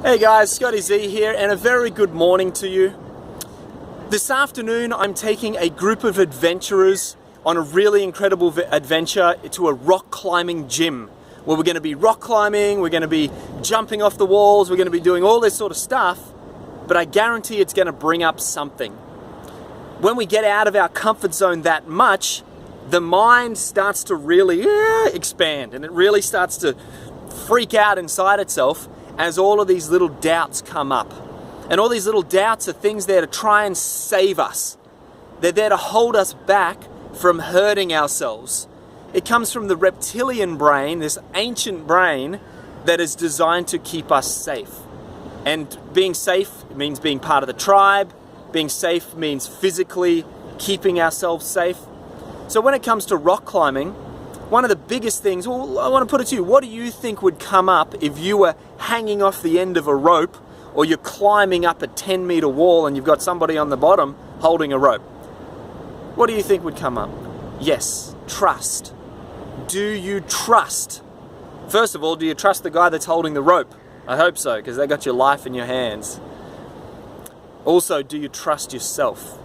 Hey guys, Scotty Z here, and a very good morning to you. This afternoon I'm taking a group of adventurers on a really incredible adventure to a rock climbing gym where we're going to be rock climbing, we're going to be jumping off the walls, we're going to be doing all this sort of stuff, but I guarantee it's going to bring up something. When we get out of our comfort zone that much, the mind starts to really expand, and it really starts to freak out inside itself as all of these little doubts come up. And all these little doubts are things there to try and save us. They're there to hold us back from hurting ourselves. It comes from the reptilian brain, this ancient brain that is designed to keep us safe. And being safe means being part of the tribe. Being safe means physically keeping ourselves safe. So when it comes to rock climbing, one of the biggest things, well, I want to put it to you, what do you think would come up if you were hanging off the end of a rope, or you're climbing up a 10-meter wall and you've got somebody on the bottom holding a rope? What do you think would come up? Yes, trust. Do you trust? First of all, do you trust the guy that's holding the rope? I hope so, because they got your life in your hands. Also, do you trust yourself?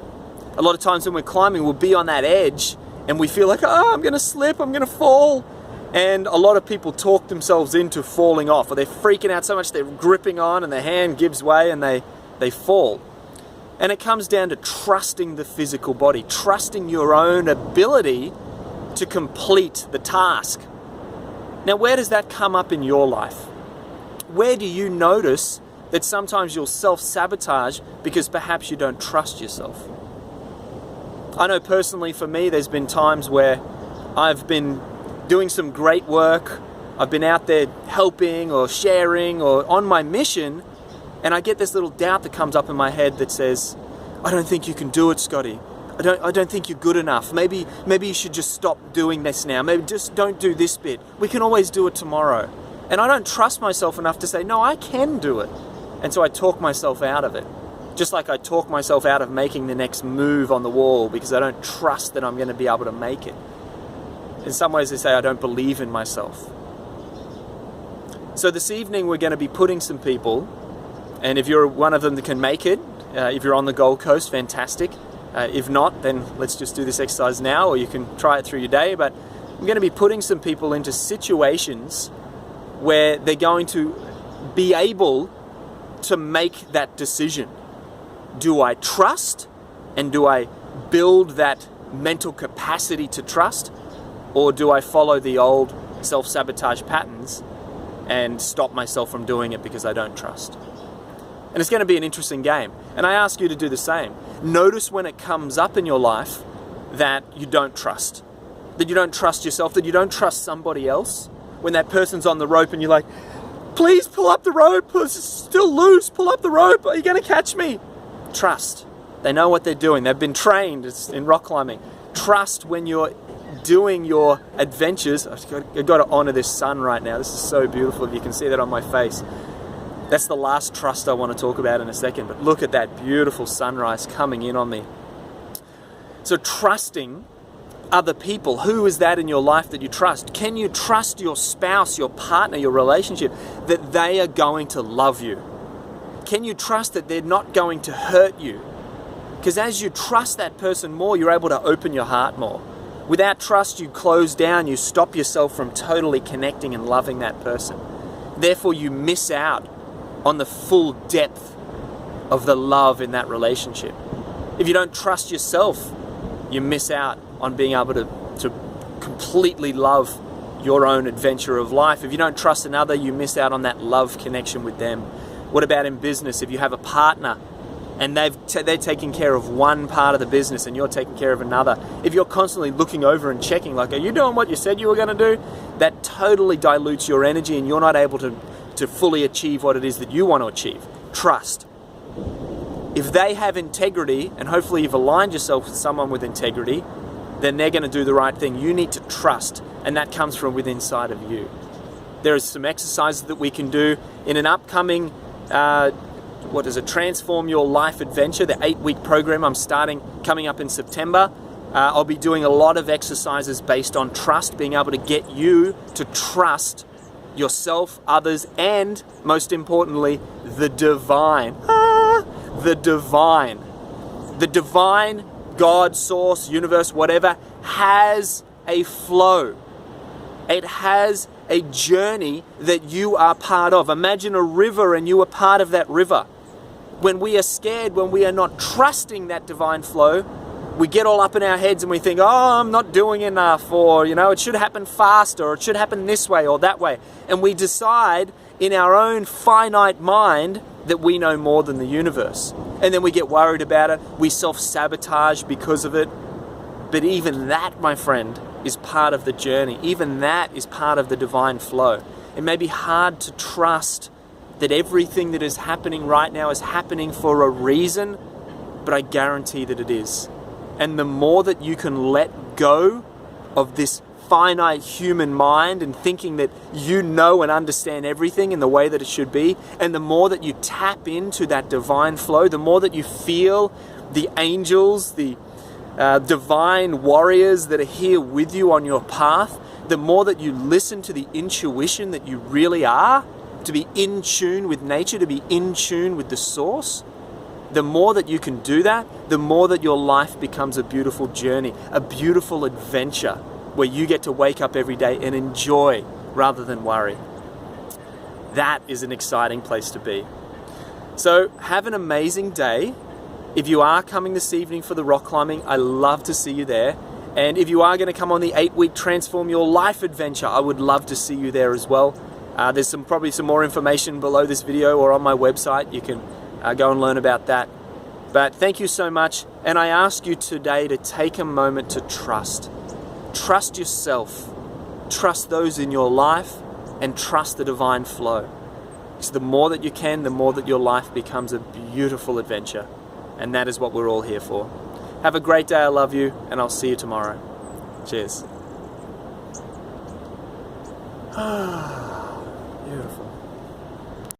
A lot of times when we're climbing, we'll be on that edge and we feel like, oh, I'm going to slip, I'm going to fall. And a lot of people talk themselves into falling off, or they're freaking out so much they're gripping on and their hand gives way and they fall. And it comes down to trusting the physical body, trusting your own ability to complete the task. Now, where does that come up in your life? Where do you notice that sometimes you'll self-sabotage because perhaps you don't trust yourself? I know personally for me, there's been times where I've been doing some great work, I've been out there helping or sharing or on my mission, and I get this little doubt that comes up in my head that says, I don't think you can do it, Scotty. I don't think you're good enough. Maybe you should just stop doing this now. Maybe just don't do this bit. We can always do it tomorrow. And I don't trust myself enough to say, no, I can do it. And so I talk myself out of it. Just like I talk myself out of making the next move on the wall because I don't trust that I'm going to be able to make it. In some ways they say I don't believe in myself. So this evening we're going to be putting some people, and if you're one of them that can make it, if you're on the Gold Coast, fantastic. If not, then let's just do this exercise now, or you can try it through your day. But I'm going to be putting some people into situations where they're going to be able to make that decision. Do I trust, and do I build that mental capacity to trust, or do I follow the old self-sabotage patterns and stop myself from doing it because I don't trust? And it's going to be an interesting game. And I ask you to do the same. Notice when it comes up in your life that you don't trust. That you don't trust yourself, that you don't trust somebody else. When that person's on the rope and you're like, please pull up the rope, it's still loose, pull up the rope, are you going to catch me? Trust. They know what they're doing. They've been trained in rock climbing. Trust when you're doing your adventures. I've got to honor this sun right now. This is so beautiful. If you can see that on my face. That's the last trust I want to talk about in a second. But look at that beautiful sunrise coming in on me. So trusting other people. Who is that in your life that you trust? Can you trust your spouse, your partner, your relationship, that they are going to love you? Can you trust that they're not going to hurt you? Because as you trust that person more, you're able to open your heart more. Without trust, you close down, you stop yourself from totally connecting and loving that person. Therefore, you miss out on the full depth of the love in that relationship. If you don't trust yourself, you miss out on being able to completely love your own adventure of life. If you don't trust another, you miss out on that love connection with them. What about in business? If you have a partner and they're taking care of one part of the business and you're taking care of another, if you're constantly looking over and checking like, are you doing what you said you were going to do? That totally dilutes your energy and you're not able to fully achieve what it is that you want to achieve. Trust. If they have integrity, and hopefully you've aligned yourself with someone with integrity, then they're going to do the right thing. You need to trust, and that comes from within inside of you. There are some exercises that we can do in an upcoming Transform Your Life Adventure, the 8-week program coming up in September. I'll be doing a lot of exercises based on trust, being able to get you to trust yourself, others, and most importantly, the divine. The divine. The divine, God, source, universe, whatever, has a flow. It has a journey that you are part of. Imagine a river and you are part of that river. When we are scared, when we are not trusting that divine flow, we get all up in our heads and we think, oh, I'm not doing enough, or, it should happen faster, or it should happen this way or that way. And we decide in our own finite mind that we know more than the universe. And then we get worried about it. We self-sabotage because of it. But even that, my friend, is part of the journey. Even that is part of the divine flow. It may be hard to trust that everything that is happening right now is happening for a reason, but I guarantee that it is. And the more that you can let go of this finite human mind and thinking that you know and understand everything in the way that it should be, and the more that you tap into that divine flow, the more that you feel the angels, the divine warriors that are here with you on your path, the more that you listen to the intuition that you really are, to be in tune with nature, to be in tune with the source, the more that you can do that, the more that your life becomes a beautiful journey, a beautiful adventure where you get to wake up every day and enjoy rather than worry. That is an exciting place to be. So have an amazing day. If you are coming this evening for the rock climbing, I love to see you there. And if you are going to come on the 8-week Transform Your Life adventure, I would love to see you there as well. There's probably some more information below this video or on my website. You can go and learn about that. But thank you so much. And I ask you today to take a moment to trust. Trust yourself. Trust those in your life and trust the divine flow. Because the more that you can, the more that your life becomes a beautiful adventure. And that is what we're all here for. Have a great day. I love you. And I'll see you tomorrow. Cheers. Beautiful.